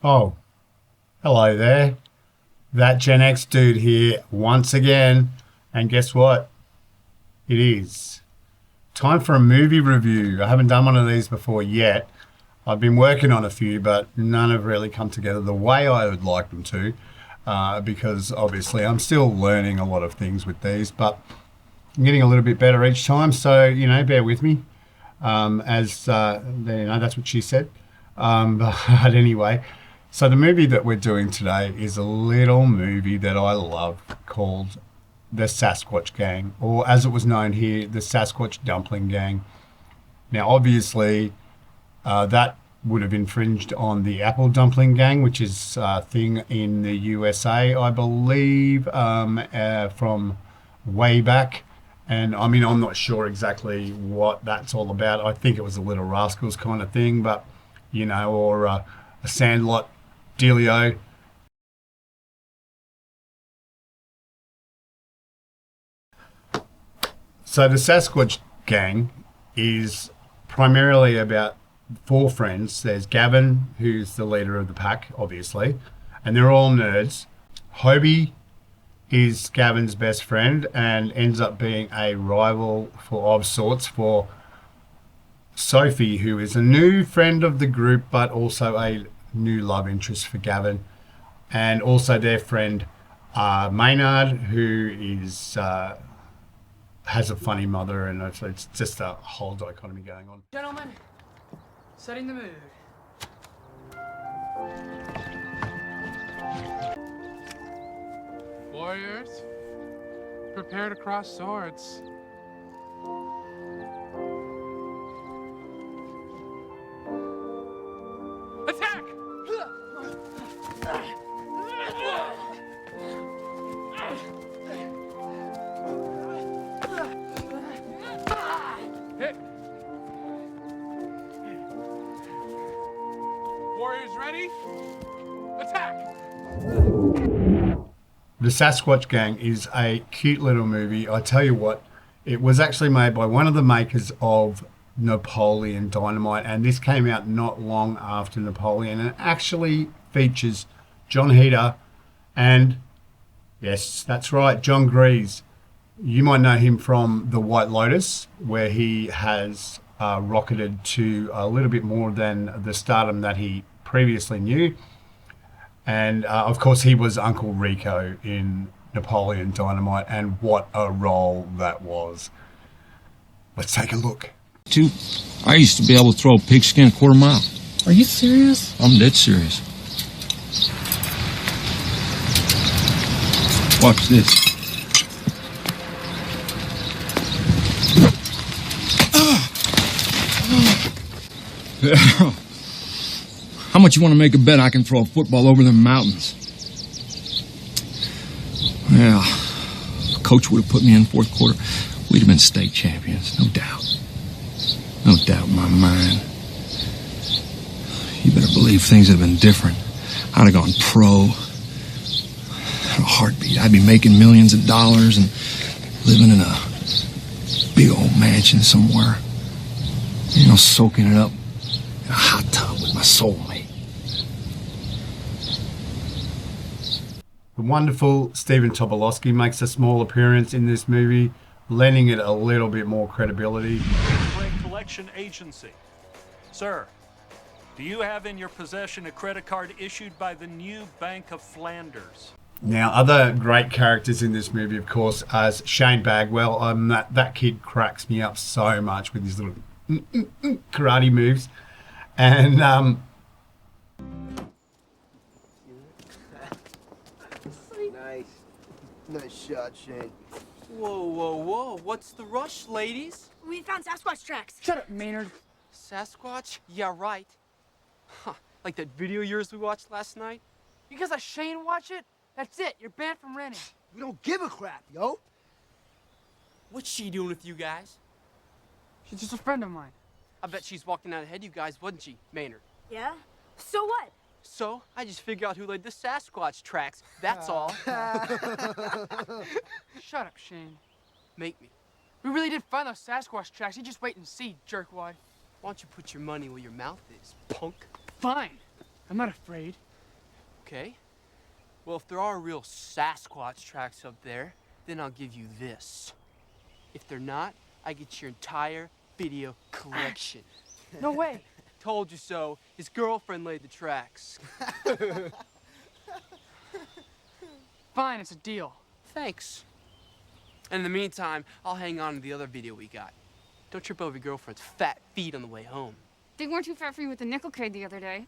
Oh, hello there. That Gen X dude here once again. And guess what? It is time for a movie review. I haven't done one of these before yet. I've been working on a few, but none have really come together the way I would like them to, because obviously I'm still learning a lot of things with these, but I'm getting a little bit better each time. So, bear with me. That's what she said. But anyway, so the movie that we're doing today is a little movie that I love called The Sasquatch Gang, or as it was known here, the Sasquatch Dumpling Gang. Now, obviously, that would have infringed on the Apple Dumpling Gang, which is a thing in the USA, I believe, from way back. And I mean, I'm not sure exactly what that's all about. I think it was a Little Rascals kind of thing, but, or a Sandlot dealio. So the Sasquatch Gang is primarily about four friends. There's Gavin, who's the leader of the pack, obviously, and they're all nerds. Hobie is Gavin's best friend and ends up being a rival of sorts for Sophie, who is a new friend of the group, but also a new love interest for Gavin. And also their friend Maynard, who is has a funny mother, and it's just a whole dichotomy going on. Gentlemen, setting the mood. Warriors, prepare to cross swords. Attack! Hit! Warriors ready? Attack! The Sasquatch Gang is a cute little movie. I tell you what, it was actually made by one of the makers of Napoleon Dynamite, and this came out not long after Napoleon, and it actually features John Heder and, yes, that's right, John Grease. You might know him from The White Lotus, where he has rocketed to a little bit more than the stardom that he previously knew. And, of course, he was Uncle Rico in Napoleon Dynamite, and what a role that was. Let's take a look. I used to be able to throw a pigskin a quarter mile. Are you serious? I'm dead serious. Watch this. How much you want to make a bet I can throw a football over the mountains? Well, if coach would have put me in fourth quarter, we'd have been state champions, no doubt. No doubt in my mind. You better believe things would have been different. I'd have gone pro. In a heartbeat. I'd be making millions of dollars and living in a big old mansion somewhere. Soaking it up in a hot tub with my soulmate. The wonderful Stephen Tobolowsky makes a small appearance in this movie, lending it a little bit more credibility. Collection agency. Sir, do you have in your possession a credit card issued by the New Bank of Flanders? Now, other great characters in this movie, of course, as Shane Bagwell. That kid cracks me up so much with his little karate moves. And Nice shot, Shane. Whoa. What's the rush, ladies? We found Sasquatch tracks. Shut up, Maynard. Sasquatch? Yeah, right. Huh, like that video of yours we watched last night? Because I Shane watch it, that's it. You're banned from renting. We don't give a crap, yo. What's she doing with you guys? She's just a friend of mine. I bet she's walking out ahead of you guys, wasn't she, Maynard? Yeah? So what? So, I just figured out who laid the Sasquatch tracks, that's all. Shut up, Shane. Make me. We really did find those Sasquatch tracks. You just wait and see, jerkwad. Why don't you put your money where your mouth is, punk? Fine. I'm not afraid. Okay. Well, if there are real Sasquatch tracks up there, then I'll give you this. If they're not, I get your entire video collection. No way. Told you so. His girlfriend laid the tracks. Fine, it's a deal. Thanks. And in the meantime, I'll hang on to the other video we got. Don't trip over your girlfriend's fat feet on the way home. They weren't too fat for you with the nickel crate the other day.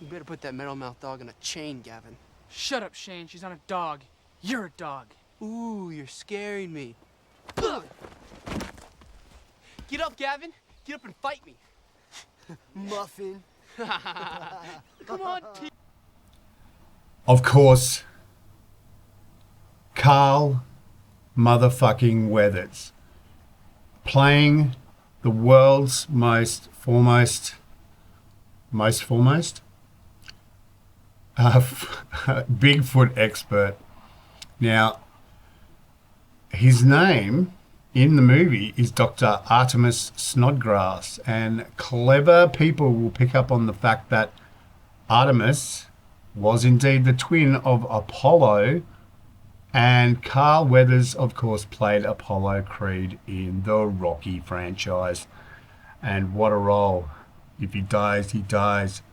You better put that metal-mouthed dog in a chain, Gavin. Shut up, Shane. She's on a dog. You're a dog. Ooh, you're scaring me. Get up, Gavin. Get up and fight me. Muffin. Come on, T. Of course, Carl motherfucking Weathers playing the world's most foremost Bigfoot expert. Now, his name in the movie is Dr. Artemis Snodgrass, and clever people will pick up on the fact that Artemis was indeed the twin of Apollo, and Carl Weathers, of course, played Apollo Creed in the Rocky franchise. And what a role. If he dies, he dies.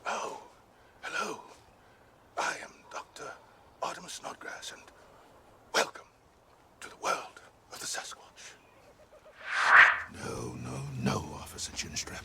Oh, hello. I am Dr. Artemis Snodgrass, and welcome to the world of the Sasquatch. No, Officer Chinstrap.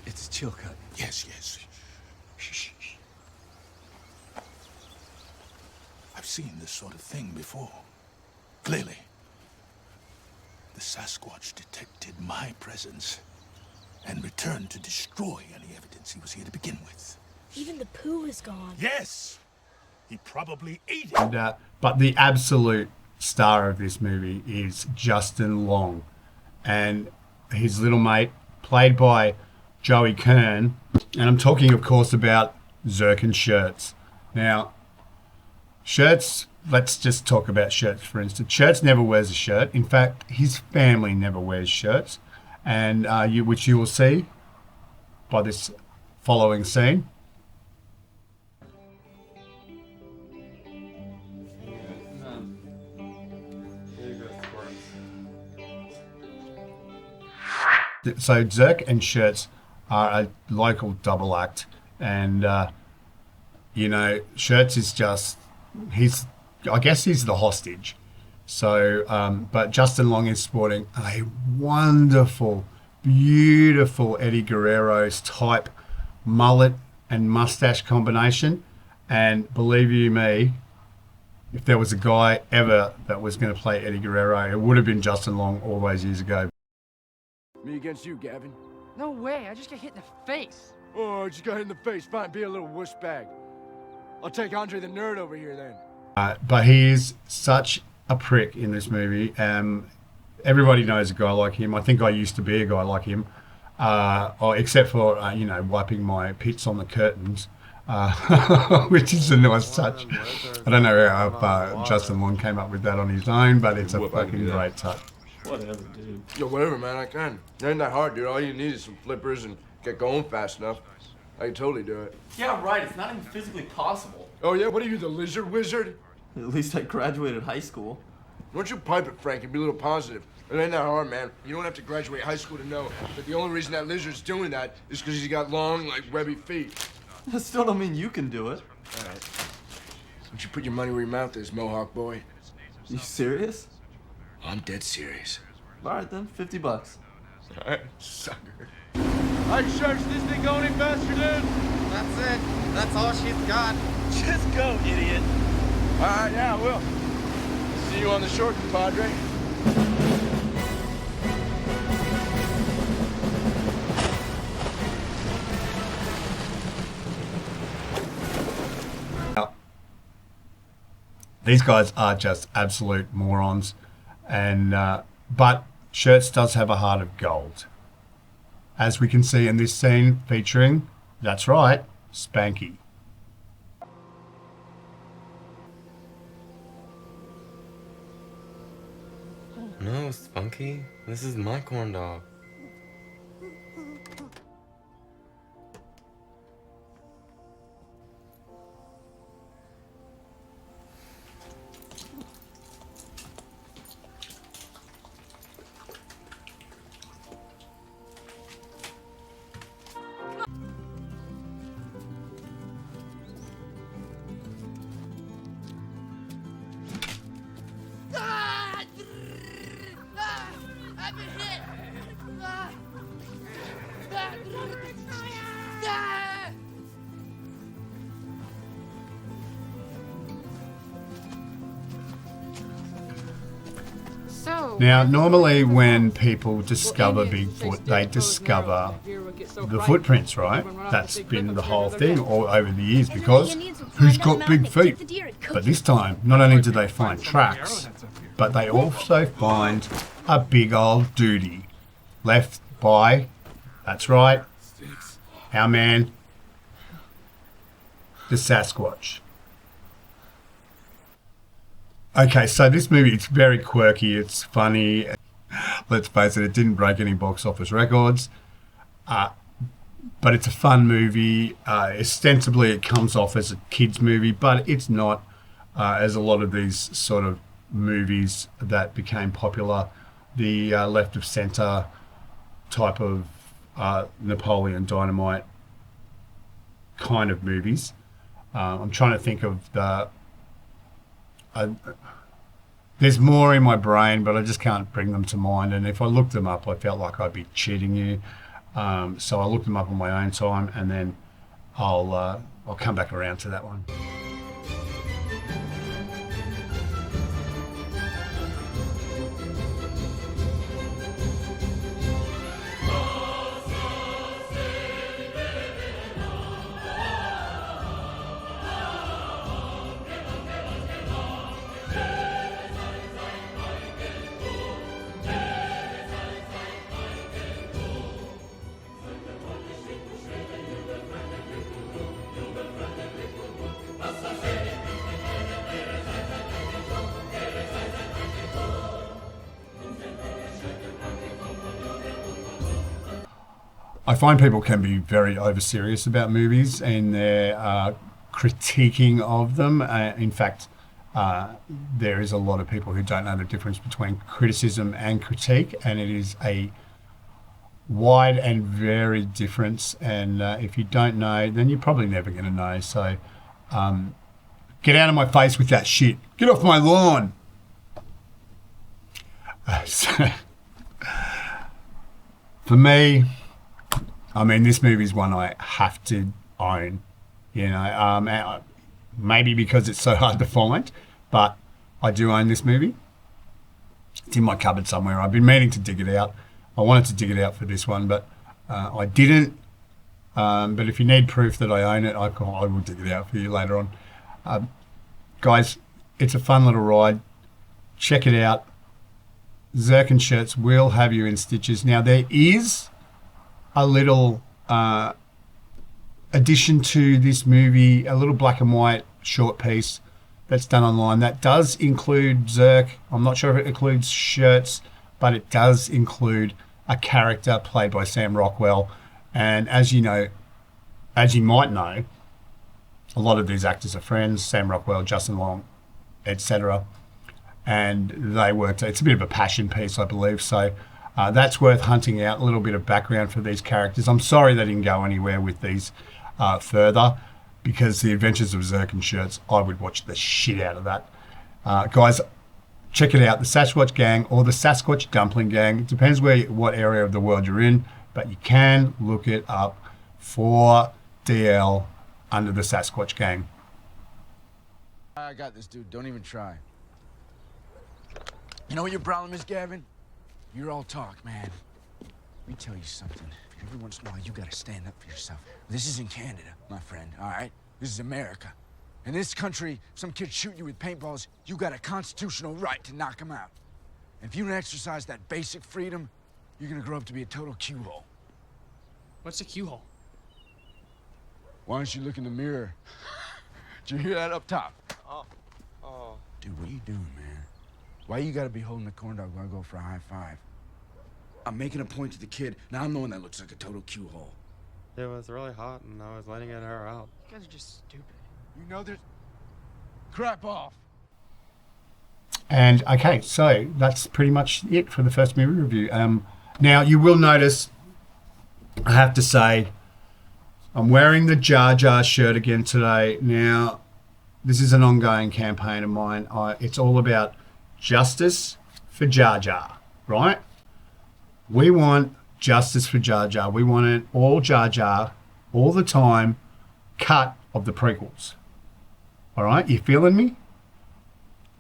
It's a chill cut. Yes. Shh. I've seen this sort of thing before. Clearly. The Sasquatch detected my presence and returned to destroy any evidence he was here to begin with. Even the poo is gone. Yes! He probably ate it. And, but the absolute star of this movie is Justin Long, and his little mate, played by Joey Kern. And I'm talking, of course, about Zerk and Shirts. Now, Shirts, let's just talk about Shirts, for instance. Shirts never wears a shirt. In fact, his family never wears shirts, and which you will see by this following scene. So Zerk and Shirts are a local double act, and Shirts is just, I guess he's the hostage. So, but Justin Long is sporting a wonderful, beautiful Eddie Guerrero's type mullet and mustache combination. And believe you me, if there was a guy ever that was going to play Eddie Guerrero, it would have been Justin Long all those years ago. Me against you, Gavin. No way. I just got hit in the face. Oh, just got hit in the face. Fine, be a little wuss bag. I'll take Andre the Nerd over here then. But he is such a prick in this movie. Everybody knows a guy like him. I think I used to be a guy like him, except for wiping my pits on the curtains, which is a nice touch. I don't know how Justin Long came up with that on his own, but it's a fucking great touch. Whatever, dude. Yo, whatever, man, I can. It ain't that hard, dude. All you need is some flippers and get going fast enough. I can totally do it. Yeah, right. It's not even physically possible. Oh, yeah? What are you, the lizard wizard? At least I graduated high school. Why don't you pipe it, Frank, and be a little positive? It ain't that hard, man. You don't have to graduate high school to know that the only reason that lizard's doing that is because he's got long, webby feet. That still don't mean you can do it. All right. Don't you put your money where your mouth is, Mohawk boy. You serious? I'm dead serious. All right, then. $50. All right, sucker. All right, Sharks, this thing go any faster, dude? That's it. That's all she's got. Just go, idiot. All right, yeah, I will. See you on the short, compadre. These guys are just absolute morons. And but Shirts does have a heart of gold, as we can see in this scene featuring, that's right, Spanky. No, Spunky. This is my corn dog. I've been hit! So, Now, normally when people discover Bigfoot, they discover the footprints, right? That's been the whole thing all over the years, because who's got big feet? But this time, not only do they find tracks, but they also find a big old duty left by, that's right, our man, the Sasquatch. Okay, so this movie, it's very quirky, it's funny. Let's face it, it didn't break any box office records. But it's a fun movie. Ostensibly, it comes off as a kid's movie, but it's not, as a lot of these sort of movies that became popular, the left of center type of Napoleon Dynamite kind of movies. I'm trying to think of the... there's more in my brain, but I just can't bring them to mind. And if I looked them up, I felt like I'd be cheating you. So I looked them up on my own time, and then I'll come back around to that one. I find people can be very over-serious about movies and their critiquing of them. In fact, there is a lot of people who don't know the difference between criticism and critique, and it is a wide and varied difference. And if you don't know, then you're probably never going to know. So get out of my face with that shit. Get off my lawn. For me, I mean, this movie is one I have to own, you know, maybe because it's so hard to find, but I do own this movie. It's in my cupboard somewhere. I've been meaning to dig it out. I wanted to dig it out for this one, but I didn't. But if you need proof that I own it, I will dig it out for you later on. Guys, it's a fun little ride. Check it out. Zerk and Shirts will have you in stitches. Now, there is a little addition to this movie, a little black and white short piece that's done online that does include Zerk. I'm not sure if it includes Shirts, but it does include a character played by Sam Rockwell. And as you know, as you might know, a lot of these actors are friends, Sam Rockwell, Justin Long, etc. And they worked, it's a bit of a passion piece, I believe. So that's worth hunting out, a little bit of background for these characters. I'm sorry they didn't go anywhere with these further, because The Adventures of Zerk and Shirts, I would watch the shit out of that. Guys, check it out, the Sasquatch Gang or the Sasquatch Dumpling Gang. It depends what area of the world you're in, but you can look it up for DL under the Sasquatch Gang. I got this, dude. Don't even try. You know what your problem is, Gavin? You're all talk, man. Let me tell you something. Every once in a while, you gotta stand up for yourself. This isn't Canada, my friend, all right? This is America. In this country, if some kid shoot you with paintballs, you got a constitutional right to knock him out. And if you don't exercise that basic freedom, you're gonna grow up to be a total Q-hole. What's a Q-hole? Why don't you look in the mirror? Did you hear that up top? Oh. Dude, what are you doing, man? Why you gotta be holding the corn dog when I go for a high five? I'm making a point to the kid. Now I'm the one that looks like a total Q-hole. It was really hot and I was letting it air out. You guys are just stupid. You know there's... Crap off. And okay, so that's pretty much it for the first movie review. Now you will notice, I have to say, I'm wearing the Jar Jar shirt again today. Now, this is an ongoing campaign of mine. It's all about justice for Jar Jar, right? We want justice for Jar Jar. We want it all Jar Jar, all the time, cut of the prequels. All right, you feeling me?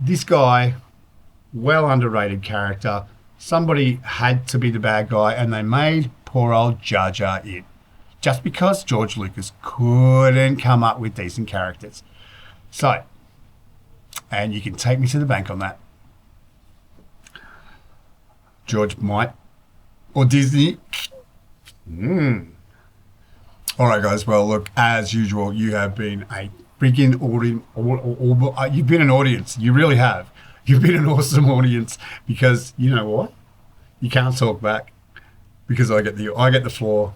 This guy, well underrated character. Somebody had to be the bad guy, and they made poor old Jar Jar it. Just because George Lucas couldn't come up with decent characters. So, and you can take me to the bank on that. George might, or Disney. All right, guys. Well, look, as usual, you have been a freaking audience. You've been an audience. You really have. You've been an awesome audience because you know what? You can't talk back because I get the floor.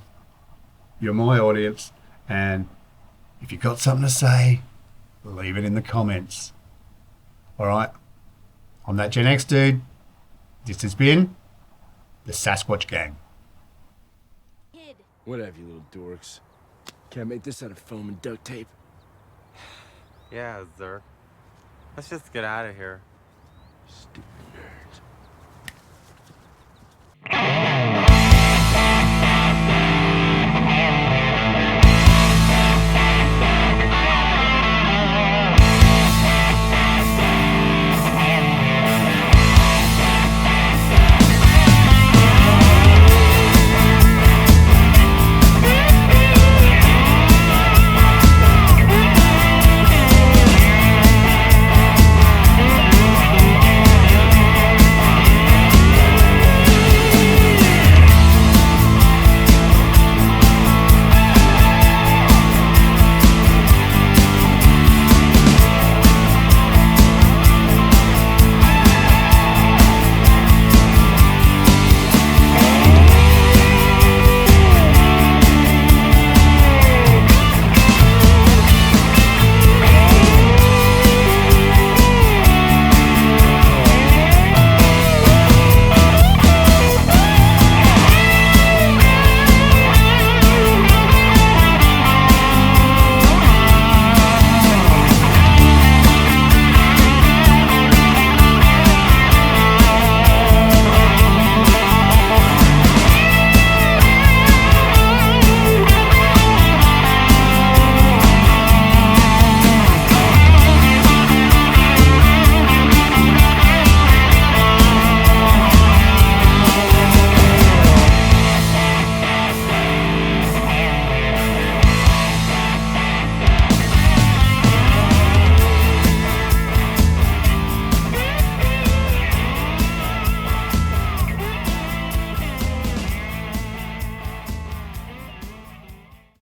You're my audience, and if you've got something to say, leave it in the comments. All right? I'm ThatGen-XDude. This has been the Sasquatch Gang. Whatever, you little dorks. Can't make this out of foam and duct tape. Yeah, Zerk. Let's just get out of here. Stupid.